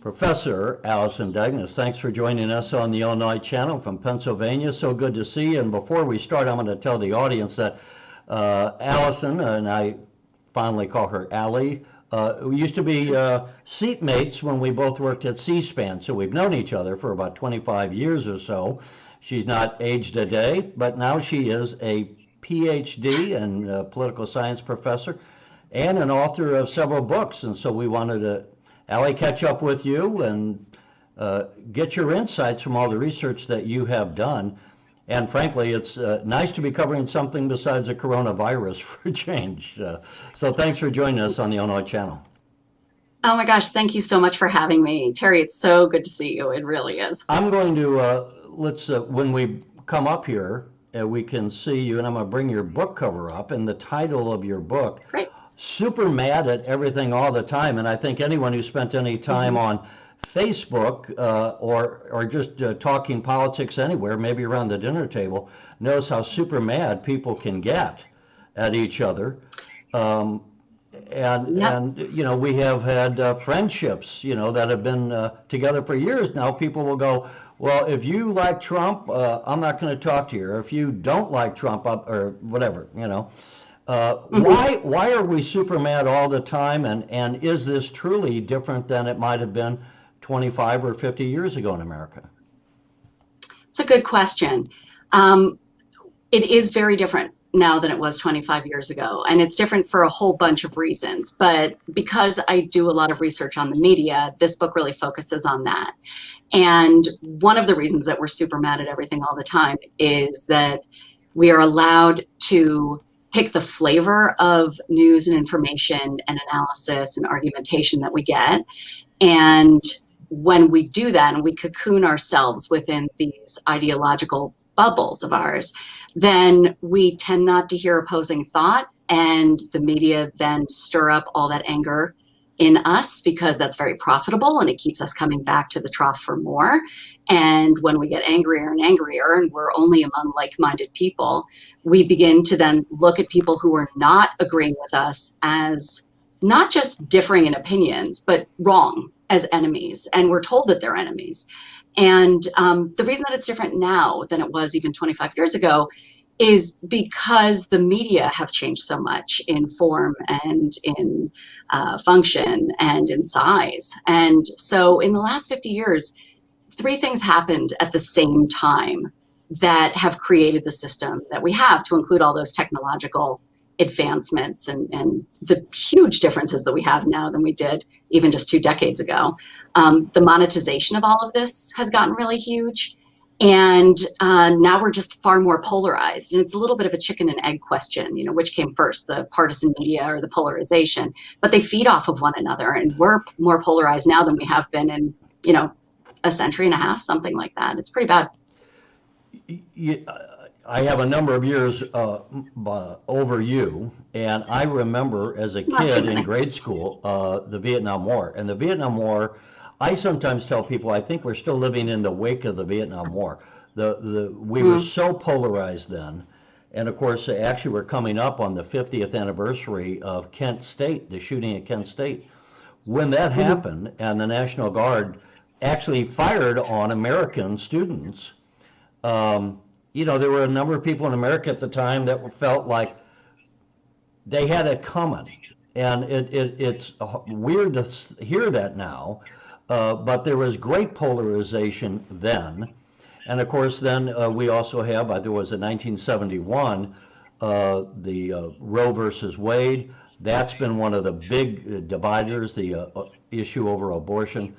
Professor Alison Dagnes, thanks for joining us on the Illinois Channel from Pennsylvania. So good to see you. And before we start, I'm going to tell the audience that Alison, and I fondly call her Allie, we used to be seatmates when we both worked at C-SPAN. So we've known each other for about 25 years or so. She's not aged a day, but now she is a PhD and political science professor and an author of several books. And so we wanted to, Allie, catch up with you and get your insights from all the research that you have done. And frankly, it's nice to be covering something besides a coronavirus for a change. So thanks for joining us on the Illinois Channel. Oh my gosh, thank you so much for having me. Terry, it's so good to see you. It really is. I'm going to, when we come up here, we can see you, and I'm going to bring your book cover up, and the title of your book, Great. Super Mad at Everything All the Time. And I think anyone who spent any time on Facebook or just talking politics anywhere, maybe around the dinner table, knows how super mad people can get at each other. And you know, we have had friendships, you know, that have been together for years now. People will go, well, if you like Trump, I'm not going to talk to you. Or if you don't like Trump, or whatever, you know. Why are we super mad all the time? And is this truly different than it might have been 25 or 50 years ago in America? It's a good question. It is very different now than it was 25 years ago. And it's different for a whole bunch of reasons. But because I do a lot of research on the media, this book really focuses on that. And one of the reasons that we're super mad at everything all the time is that we are allowed to pick the flavor of news and information and analysis and argumentation that we get. And when we do that and we cocoon ourselves within these ideological bubbles of ours, then we tend not to hear opposing thought, and the media then stir up all that anger in us because that's very profitable and it keeps us coming back to the trough for more. And when we get angrier and angrier, and we're only among like-minded people, we begin to then look at people who are not agreeing with us as not just differing in opinions, but wrong, as enemies. And we're told that they're enemies. And the reason that it's different now than it was even 25 years ago is because the media have changed so much in form and in function and in size. And so in the last 50 years, three things happened at the same time that have created the system that we have, to include all those technological advancements and the huge differences that we have now than we did even just 2 decades ago. The monetization of all of this has gotten really huge. And now we're just far more polarized. And it's a little bit of a chicken and egg question, you know, which came first, the partisan media or the polarization, but they feed off of one another. And we're more polarized now than we have been in, you know, a century and a half, something like that. It's pretty bad. I have a number of years over you, and I remember as a kid in grade school, the Vietnam War. And the Vietnam War, I sometimes tell people, I think we're still living in the wake of the Vietnam War. We were so polarized then. And of course, actually, we're coming up on the 50th anniversary of Kent State, the shooting at Kent State. When that happened, and the National Guard actually fired on American students, you know, there were a number of people in America at the time that felt like they had it coming. And it's weird to hear that now, but there was great polarization then. And of course, then we also have, there was in 1971, the Roe versus Wade. That's been one of the big dividers, the issue over abortion.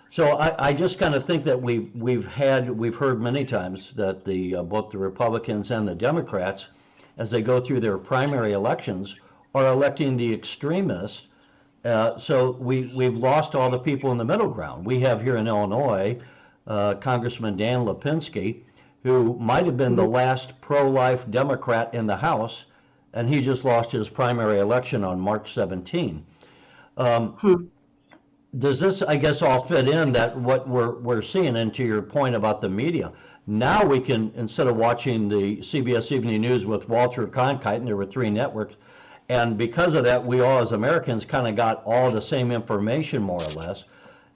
So I just kind of think that we've heard many times that both the Republicans and the Democrats, as they go through their primary elections, are electing the extremists. So we've lost all the people in the middle ground. We have here in Illinois, Congressman Dan Lipinski, who might have been the last pro-life Democrat in the House, and he just lost his primary election on March 17. Does this, I guess, all fit in that what we're seeing, and to your point about the media, now we can, instead of watching the CBS Evening News with Walter Cronkite, and there were 3 networks, and because of that, we all as Americans kind of got all the same information more or less.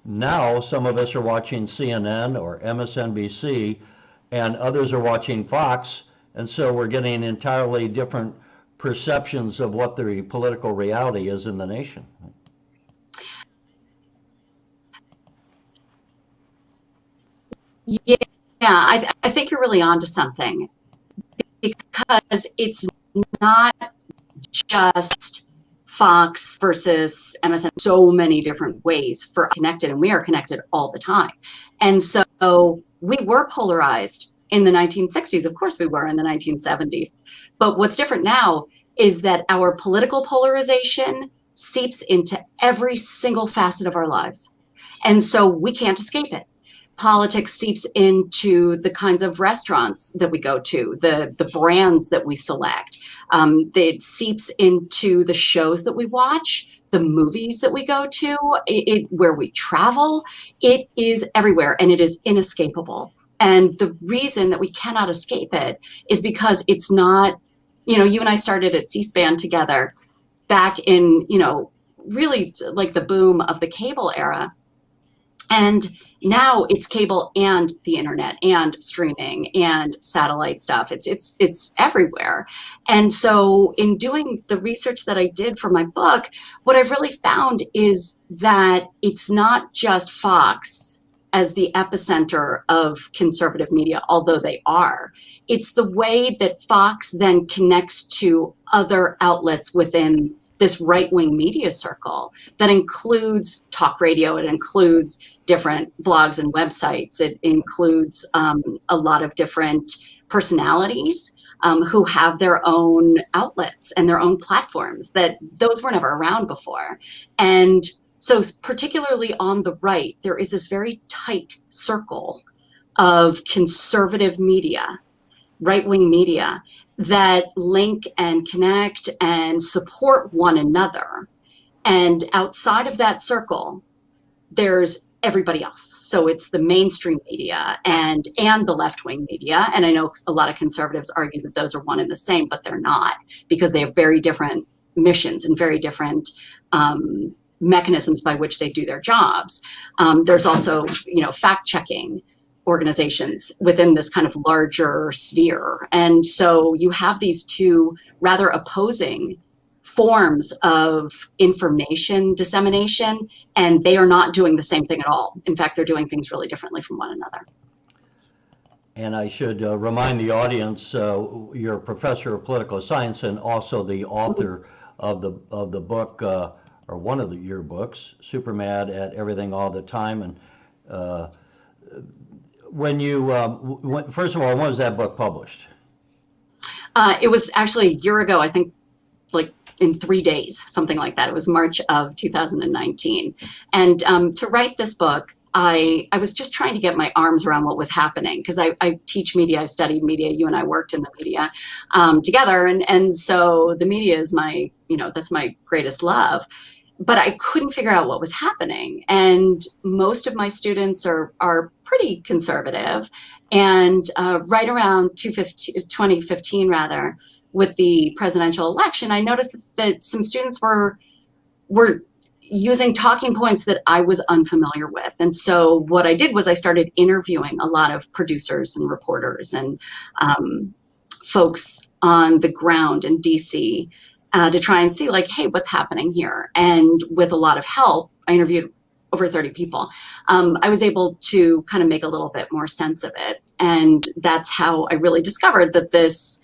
Now, some of us are watching CNN or MSNBC, and others are watching Fox, and so we're getting entirely different perceptions of what the political reality is in the nation. Yeah, I think you're really onto something, because it's not just Fox versus MSN, so many different ways for connected, and we are connected all the time. And so we were polarized in the 1960s. Of course we were in the 1970s. But what's different now is that our political polarization seeps into every single facet of our lives. And so we can't escape it. Politics seeps into the kinds of restaurants that we go to, the brands that we select. It seeps into the shows that we watch, the movies that we go to, where we travel. It is everywhere, and it is inescapable. And the reason that we cannot escape it is because it's not, you and I started at C-SPAN together back in, really like the boom of the cable era. And now it's cable and the internet and streaming and satellite stuff. It's everywhere. And so in doing the research that I did for my book, what I've really found is that it's not just Fox as the epicenter of conservative media, although they are. It's the way that Fox then connects to other outlets within this right-wing media circle that includes talk radio, it includes different blogs and websites, it includes a lot of different personalities who have their own outlets and their own platforms that those were never around before. And so particularly on the right, there is this very tight circle of conservative media, right-wing media, that link and connect and support one another. And outside of that circle, there's everybody else. So it's the mainstream media and the left-wing media. And I know a lot of conservatives argue that those are one and the same, but they're not, because they have very different missions and very different mechanisms by which they do their jobs. There's also, fact-checking organizations within this kind of larger sphere. And so you have these two rather opposing forms of information dissemination, and they are not doing the same thing at all. In fact, they're doing things really differently from one another. And I should remind the audience, you're a professor of political science and also the author of the book, or one of your books, Super Mad at Everything All the Time. And when you, first of all, when was that book published? It was actually a year ago, I think, like in 3 days, something like that. It was March of 2019. And to write this book, I was just trying to get my arms around what was happening, because I teach media, I studied media, you and I worked in the media together. And so the media is my, that's my greatest love. But I couldn't figure out what was happening. And most of my students are pretty conservative. And right around 2015, rather, with the presidential election, I noticed that some students were using talking points that I was unfamiliar with. And so what I did was I started interviewing a lot of producers and reporters and folks on the ground in DC to try and see, like, hey, what's happening here? And with a lot of help, I interviewed over 30 people. I was able to kind of make a little bit more sense of it. And that's how I really discovered that this,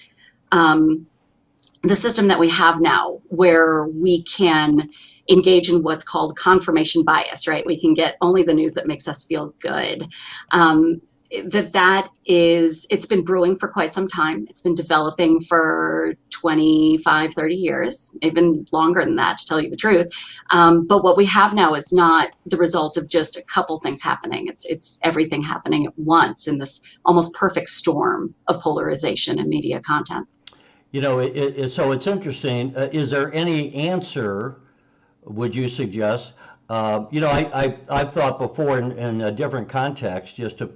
the system that we have now, where we can engage in what's called confirmation bias, right? We can get only the news that makes us feel good. It's been brewing for quite some time. It's been developing for 25, 30 years, even longer than that, to tell you the truth. But what we have now is not the result of just a couple things happening. It's everything happening at once in this almost perfect storm of polarization and media content. So it's interesting. Is there any answer, would you suggest? I've thought before in a different context, just to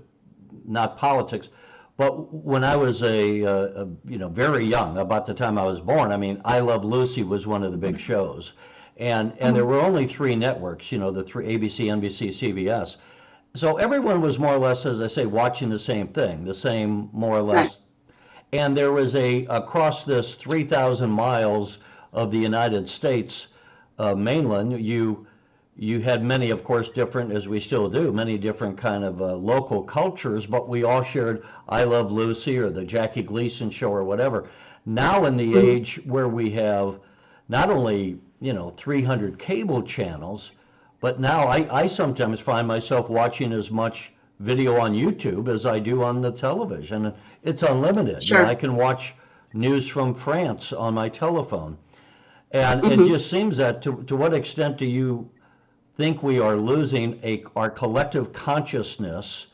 not politics, but when I was very young, about the time I was born, I mean, I Love Lucy was one of the big shows. and there were only three networks, the three: ABC, NBC, CBS. So everyone was more or less, as I say, watching the same thing, the same more or Right. less. And there was across this 3,000 miles of the United States mainland, you had many, of course, different, as we still do, many different kind of local cultures, but we all shared I Love Lucy or the Jackie Gleason show or whatever. Now in the Mhm. age where we have not only, 300 cable channels, but now I sometimes find myself watching as much video on YouTube as I do on the television. It's unlimited. I Sure. can watch news from France on my telephone. And it Hmm. just seems that to what extent do you think we are losing our collective consciousness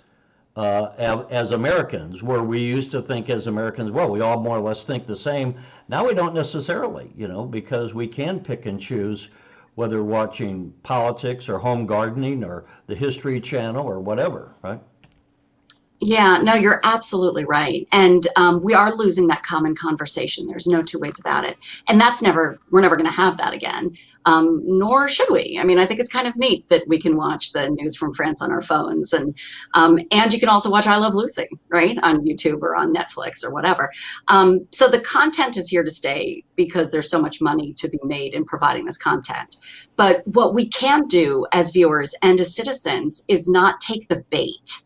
as Americans, where we used to think as Americans, well, we all more or less think the same. Now we don't necessarily, because we can pick and choose whether watching politics or home gardening or the History Channel or whatever, right? Yeah, no, you're absolutely right. And we are losing that common conversation. There's no two ways about it. And we're never going to have that again, nor should we. I mean, I think it's kind of neat that we can watch the news from France on our phones. And you can also watch I Love Lucy, right, on YouTube or on Netflix or whatever. So the content is here to stay because there's so much money to be made in providing this content. But what we can do as viewers and as citizens is not take the bait,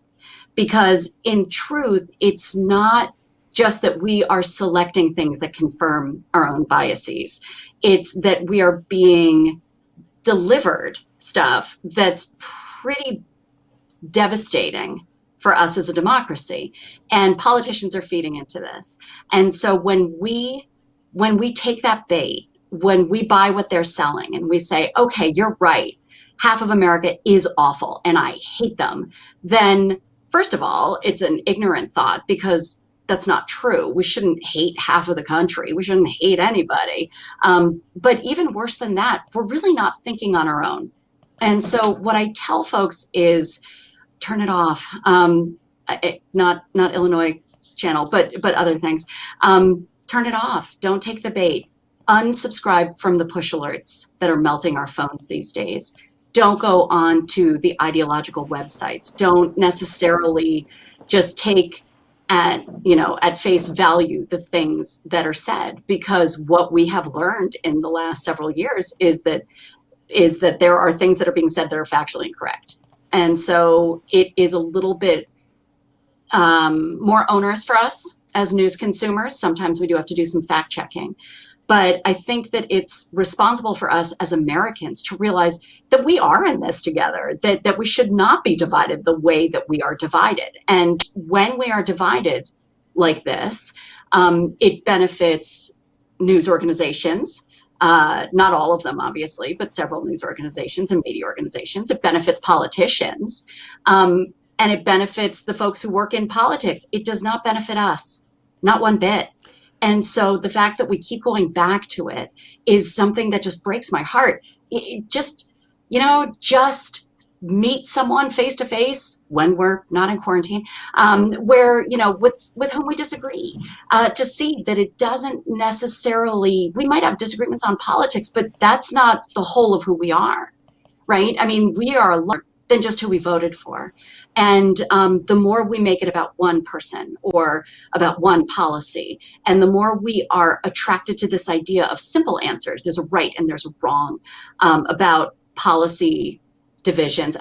because in truth, it's not just that we are selecting things that confirm our own biases. It's that we are being delivered stuff that's pretty devastating for us as a democracy. And politicians are feeding into this. And so when we take that bait, when we buy what they're selling and we say, okay, you're right, half of America is awful and I hate them, then first of all, it's an ignorant thought, because that's not true. We shouldn't hate half of the country. We shouldn't hate anybody. But even worse than that, we're really not thinking on our own. And so what I tell folks is turn it off. Not Illinois channel, but other things. Turn it off. Don't take the bait. Unsubscribe from the push alerts that are melting our phones these days. Don't go on to the ideological websites. Don't necessarily just take at face value the things that are said, because what we have learned in the last several years is that there are things that are being said that are factually incorrect. And so it is a little bit more onerous for us as news consumers. Sometimes we do have to do some fact checking. But I think that it's responsible for us as Americans to realize that we are in this together, that we should not be divided the way that we are divided. And when we are divided like this, it benefits news organizations. Not all of them, obviously, but several news organizations and media organizations. It benefits politicians, and it benefits the folks who work in politics. It does not benefit us, not one bit. And so the fact that we keep going back to it is something that just breaks my heart. Just meet someone face to face when we're not in quarantine, with whom we disagree, to see that it doesn't necessarily, we might have disagreements on politics, but that's not the whole of who we are, right? I mean, we are larger than just who we voted for. And the more we make it about one person or about one policy, and the more we are attracted to this idea of simple answers, there's a right and there's a wrong, about policy divisions,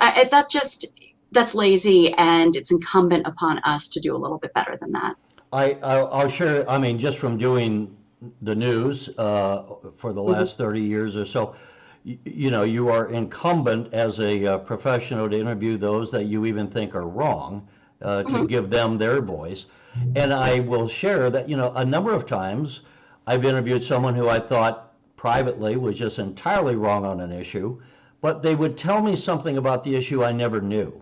that's lazy, and it's incumbent upon us to do a little bit better than that. I'll share, I mean, just from doing the news for the Mm-hmm. last 30 years or so, you are incumbent as a professional to interview those that you even think are wrong, to Mm-hmm. give them their voice. And I will share that, a number of times I've interviewed someone who I thought privately was just entirely wrong on an issue, but they would tell me something about the issue I never knew.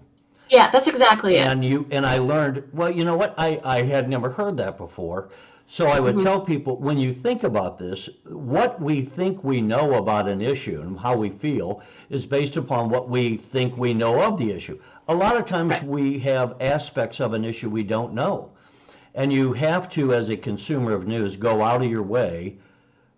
Yeah, that's exactly it. And I learned, well, you know what? I had never heard that before. So I would Mm-hmm. tell people, when you think about this, what we think we know about an issue and how we feel is based upon what we think we know of the issue. A lot of times Right. we have aspects of an issue we don't know. And you have to, as a consumer of news, go out of your way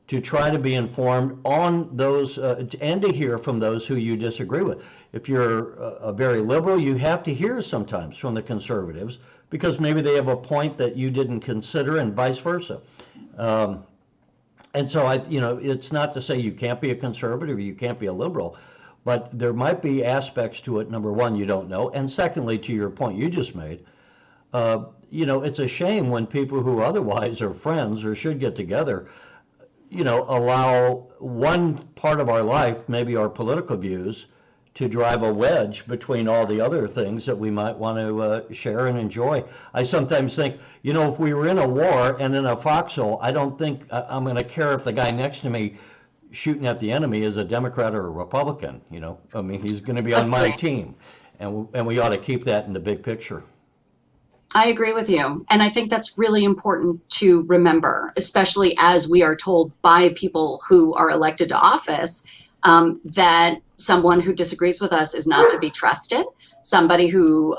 to try to be informed on those and to hear from those who you disagree with. If you're a very liberal, you have to hear sometimes from the conservatives because maybe they have a point that you didn't consider, and vice versa. And so it's not to say you can't be a conservative or you can't be a liberal, but there might be aspects to it, number one, you don't know. And secondly, to your point you just made, it's a shame when people who otherwise are friends or should get together, allow one part of our life, maybe our political views, to drive a wedge between all the other things that we might want to share and enjoy. I sometimes think, if we were in a war and in a foxhole, I don't think I'm going to care if the guy next to me shooting at the enemy is a Democrat or a Republican. I mean, he's going to be on my team, and we ought to keep that in the big picture. I agree with you. And I think that's really important to remember, especially as we are told by people who are elected to office that someone who disagrees with us is not to be trusted. Somebody who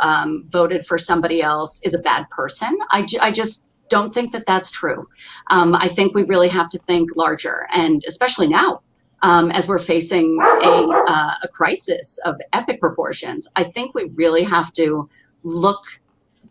voted for somebody else is a bad person. I just don't think that that's true. I think we really have to think larger, and especially now, as we're facing a crisis of epic proportions. I think we really have to look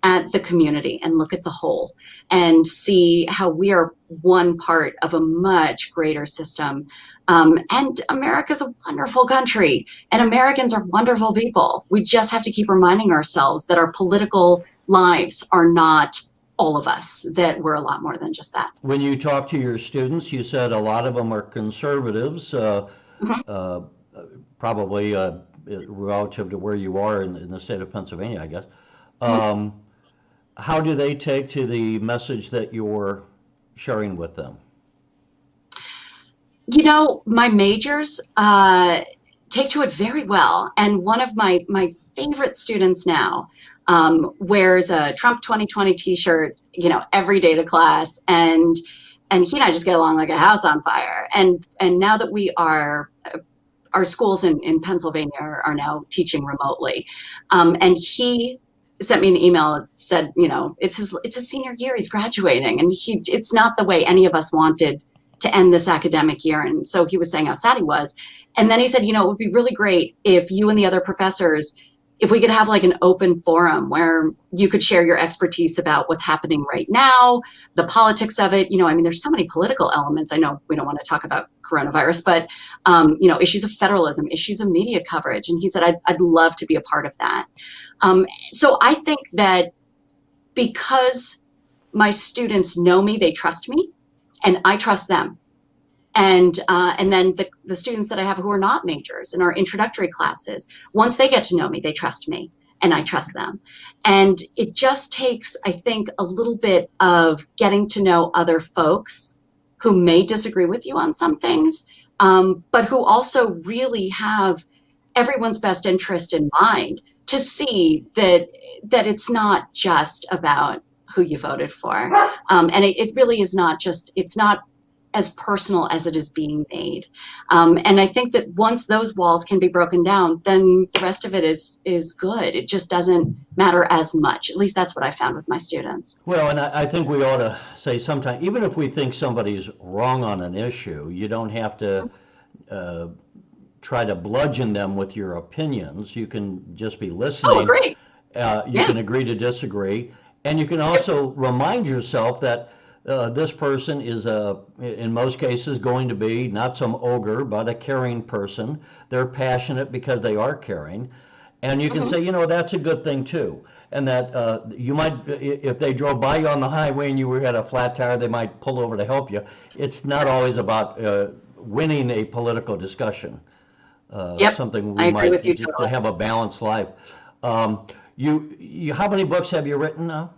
at the community and look at the whole and see how we are one part of a much greater system. And America's a wonderful country, and Americans are wonderful people. We just have to keep reminding ourselves that our political lives are not all of us, that we're a lot more than just that. When you talk to your students, you said a lot of them are conservatives, probably relative to where you are in the state of Pennsylvania, I guess. How do they take to the message that you're sharing with them? My majors take to it very well. And one of my favorite students now wears a Trump 2020 t-shirt, every day to class. And he and I just get along like a house on fire. And now that our schools in Pennsylvania are now teaching remotely. And he sent me an email that said, it's his senior year, he's graduating, and it's not the way any of us wanted to end this academic year. And so he was saying how sad he was. And then he said, it would be really great if you and the other professors, if we could have like an open forum where you could share your expertise about what's happening right now, the politics of it. There's so many political elements. I know we don't want to talk about coronavirus, but, issues of federalism, issues of media coverage. And he said, I'd love to be a part of that. So I think that because my students know me, they trust me, and I trust them. And then the students that I have who are not majors in our introductory classes, once they get to know me, they trust me and I trust them. And it just takes, I think, a little bit of getting to know other folks who may disagree with you on some things, but who also really have everyone's best interest in mind, to see that it's not just about who you voted for. And it really is not just, it's not as personal as it is being made. And I think that once those walls can be broken down, then the rest of it is good. It just doesn't matter as much. At least that's what I found with my students. Well, and I think we ought to say sometimes, even if we think somebody's wrong on an issue, you don't have to try to bludgeon them with your opinions. You can just be listening. Oh, great. You can agree to disagree. And you can also remind yourself that this person is, in most cases, going to be not some ogre, but a caring person. They're passionate because they are caring. And you can say, that's a good thing too. And that you might, if they drove by you on the highway and you had a flat tire, they might pull over to help you. It's not always about winning a political discussion. Something we might with you to totally. have a balanced life. You how many books have you written now?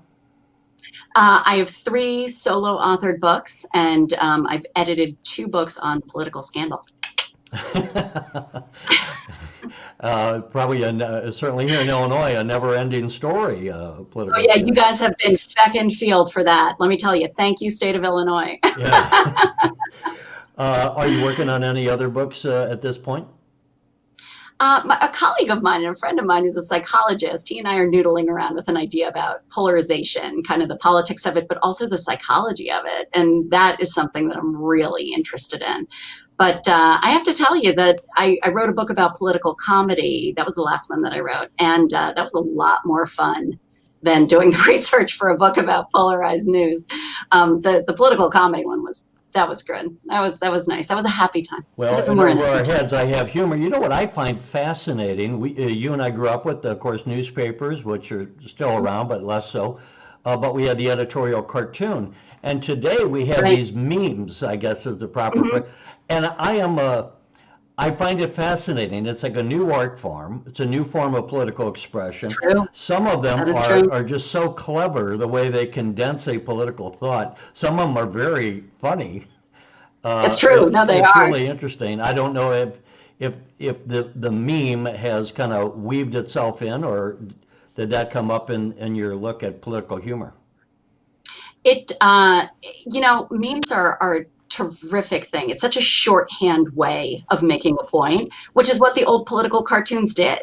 I have 3 solo authored books, and I've edited 2 books on political scandal. Probably, certainly here in Illinois, a never-ending story. Political. Oh yeah, scandal. you guys have been feckin' field for that. Let me tell you, thank you, state of Illinois. Yeah. Are you working on any other books at this point? A colleague of mine and a friend of mine who's a psychologist, he and I are noodling around with an idea about polarization, kind of the politics of it, but also the psychology of it. And that is something that I'm really interested in. But I have to tell you that I wrote a book about political comedy. That was the last one that I wrote. And that was a lot more fun than doing the research for a book about polarized news. The political comedy one was, that was good. That was nice. That was a happy time. It Well, was a and more over our innocent time. heads, I have humor. You know what I find fascinating? You and I grew up with, of course, newspapers, which are still around, but less so. But we had the editorial cartoon, and today we have Right. these memes, I guess is the proper phrase. Hmm. And I find it fascinating. It's like a new art form. It's a new form of political It's expression. true. Some of them That is true. are just so clever the way they condense a political thought. Some of them are very funny. It's true. No, they It's are. really interesting. I don't know if the meme has kind of weaved itself in, or did that come up in your look at political humor? It, memes are a terrific thing. It's such a shorthand way of making a point, which is what the old political cartoons did,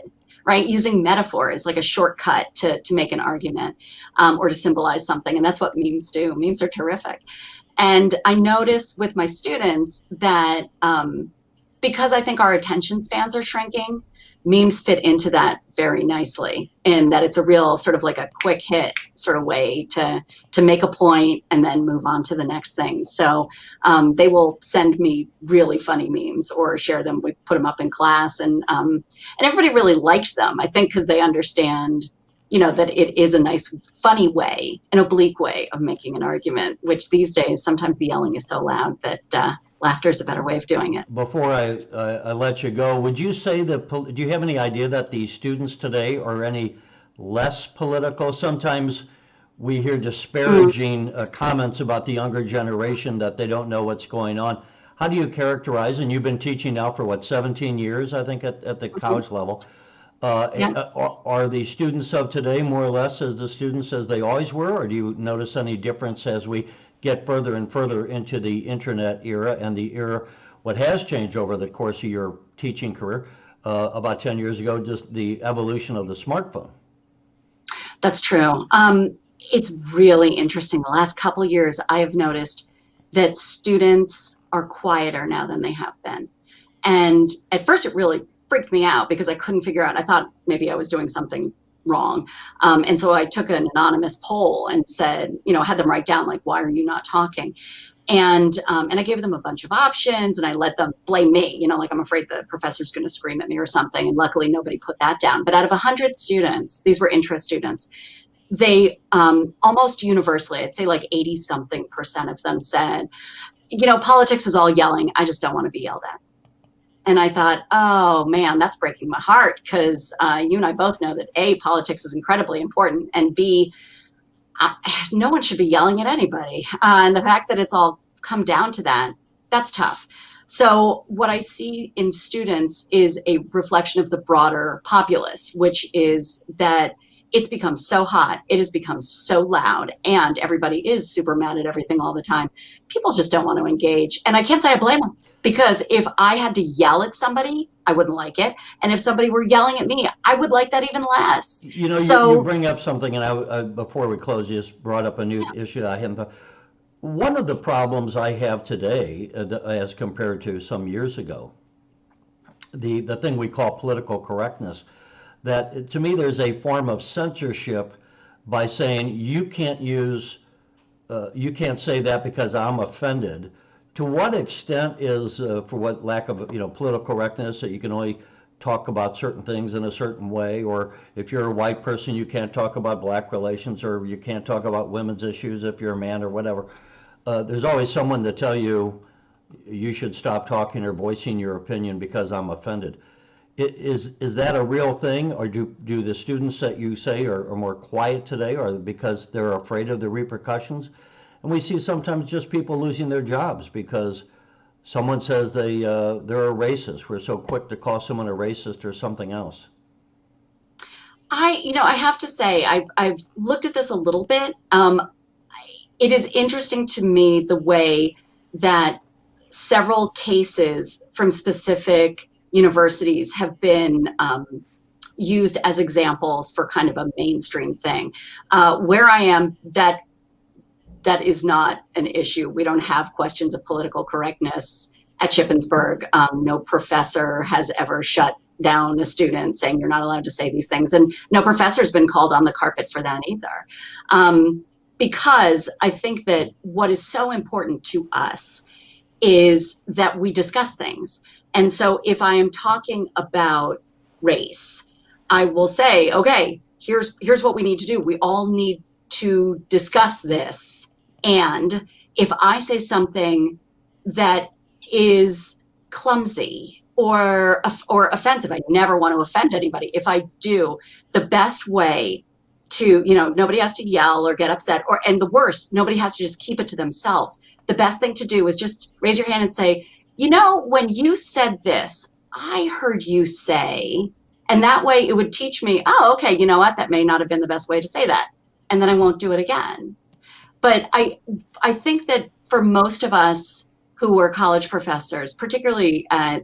right? Using metaphors like a shortcut to make an argument, or to symbolize something. And that's what memes do. Memes are terrific. And I notice with my students that because I think our attention spans are shrinking, memes fit into that very nicely, in that it's a real sort of like a quick hit sort of way to make a point and then move on to the next thing. So they will send me really funny memes or share them. We put them up in class, and everybody really likes them. I think because they understand, that it is a nice, funny way, an oblique way of making an argument. Which these days, sometimes the yelling is so loud that laughter is a better way of doing it. Before I let you go, would you say that, do you have any idea that the students today are any less political? Sometimes we hear Mm, disparaging comments about the younger generation that they don't know what's going on. How do you characterize, and you've been teaching now for what, 17 years, I think, at the mhm. college level. Yeah. Are the students of today more or less as the students as they always were, or do you notice any difference as we get further and further into the internet era and the era, what has changed over the course of your teaching career, about 10 years ago, just the evolution of the smartphone? That's true. It's really interesting. The last couple of years, I have noticed that students are quieter now than they have been. And at first, it really freaked me out because I couldn't figure out. I thought maybe I was doing something wrong. And so I took an anonymous poll and said, had them write down, like, why are you not talking? And I gave them a bunch of options, and I let them blame me, like I'm afraid the professor's going to scream at me or something. And luckily, nobody put that down. But out of 100 students, these were interest students, they almost universally, I'd say like 80 something percent of them said, politics is all yelling. I just don't want to be yelled at. And I thought, oh man, that's breaking my heart, because you and I both know that A, politics is incredibly important, and B, uh, no one should be yelling at anybody. And the fact that it's all come down to that, that's tough. So, what I see in students is a reflection of the broader populace, which is that it's become so hot, it has become so loud, and everybody is super mad at everything all the time. People just don't want to engage. And I can't say I blame them, because if I had to yell at somebody, I wouldn't like it. And if somebody were yelling at me, I would like that even less. You So, bring up something, and before we close, you just brought up a new issue that I hadn't thought. One of the problems I have today, as compared to some years ago, the thing we call political correctness, that to me there's a form of censorship by saying you can't say that because I'm offended. To what extent is, for what lack of, political correctness, that you can only talk about certain things in a certain way, or if you're a white person, you can't talk about black relations, or you can't talk about women's issues if you're a man or whatever. There's always someone to tell you you should stop talking or voicing your opinion because I'm offended. Is that a real thing, or do the students that you say are more quiet today, or because they're afraid of the repercussions? And we see sometimes just people losing their jobs because someone says they're a racist. We're so quick to call someone a racist or something else. I have to say, I've looked at this a little bit. It is interesting to me the way that several cases from specific universities have been used as examples for kind of a mainstream thing. Where I am, that is not an issue. We don't have questions of political correctness at Shippensburg. No professor has ever shut down a student saying you're not allowed to say these things, and no professor's been called on the carpet for that either. Because I think that what is so important to us is that we discuss things. And so if I am talking about race, I will say, okay, here's what we need to do. We all need to discuss this. And if I say something that is clumsy or offensive, I never want to offend anybody. If I do, the best way to, nobody has to yell or get upset, and the worst, nobody has to just keep it to themselves. The best thing to do is just raise your hand and say, when you said this, I heard you say, and that way it would teach me, oh, okay, you know what, that may not have been the best way to say that. And then I won't do it again. But I think that for most of us who were college professors, particularly at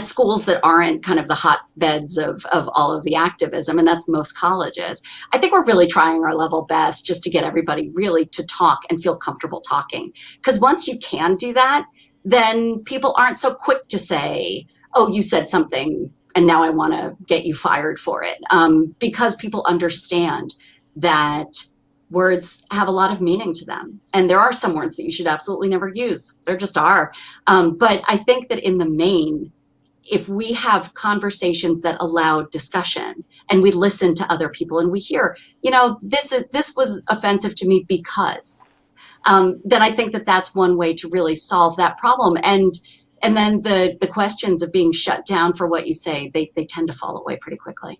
schools that aren't kind of the hotbeds of all of the activism, and that's most colleges, I think we're really trying our level best just to get everybody really to talk and feel comfortable talking. Because once you can do that, then people aren't so quick to say, oh, you said something and now I want to get you fired for it. Because people understand that words have a lot of meaning to them. And there are some words that you should absolutely never use. There just are. But I think that in the main, if we have conversations that allow discussion and we listen to other people and we hear, this was offensive to me because, then I think that that's one way to really solve that problem. And then the questions of being shut down for what you say, they tend to fall away pretty quickly.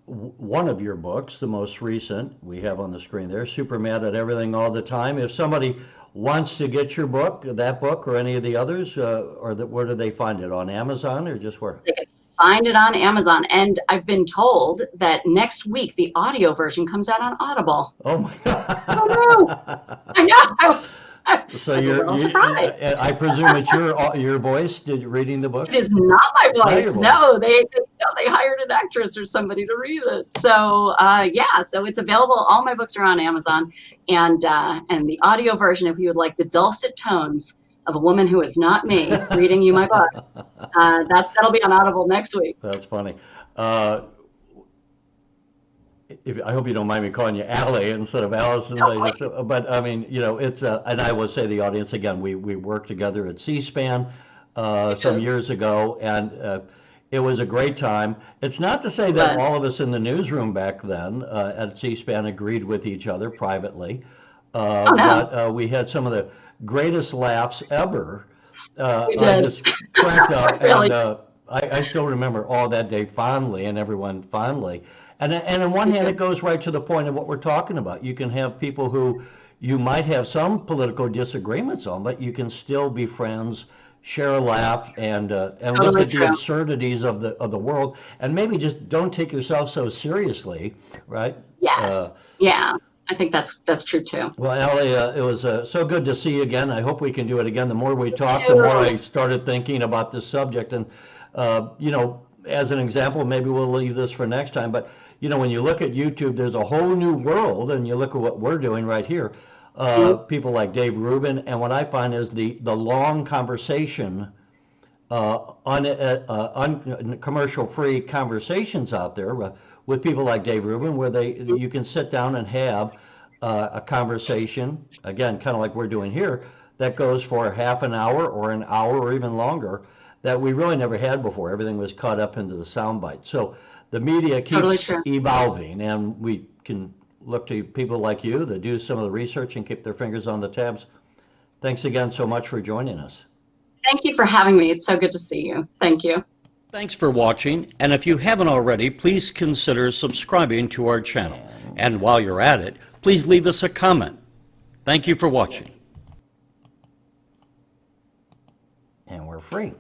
One of your books, the most recent, we have on the screen there, Super Mad at Everything All the Time. If somebody wants to get your book, that book or any of the others, where do they find it? On Amazon or just where? They can find it on Amazon. And I've been told that next week the audio version comes out on Audible. Oh my God. Oh no! I know. I was a little surprised. I presume it's your voice reading the book? It is not my voice. No, they hired an actress or somebody to read it. So so it's available. All my books are on Amazon, and the audio version, if you would like the dulcet tones of a woman who is not me reading you my book, that'll be on Audible next week. That's funny. I hope you don't mind me calling you Allie instead of Allison. No, but I mean, it's and I will say the audience again. We worked together at C-SPAN some years ago, and it was a great time. It's not to say that all of us in the newsroom back then at C-SPAN agreed with each other privately, but we had some of the greatest laughs ever. We did. I just cracked up, Really? and I still remember all that day fondly, and everyone fondly. And on one hand, it goes right to the point of what we're talking about. You can have people who you might have some political disagreements on, but you can still be friends, share a laugh, and look at the absurdities of the world, and maybe just don't take yourself so seriously, right? Yes. Yeah. I think that's true too. Well, Allie, it was so good to see you again. I hope we can do it again. The more we talk, the more I started thinking about this subject. And, as an example, maybe we'll leave this for next time, but when you look at YouTube, there's a whole new world, and you look at what we're doing right here. People like Dave Rubin, and what I find is the long conversation, commercial-free conversations out there with people like Dave Rubin, where you can sit down and have a conversation, again, kind of like we're doing here, that goes for half an hour or an hour or even longer, that we really never had before. Everything was caught up into the sound bite. So the media keeps evolving, and we can look to people like you that do some of the research and keep their fingers on the tabs. Thanks again so much for joining us. Thank you for having me. It's so good to see you. Thank you. Thanks for watching, and if you haven't already, please consider subscribing to our channel. And while you're at it, please leave us a comment. Thank you for watching. And we're free.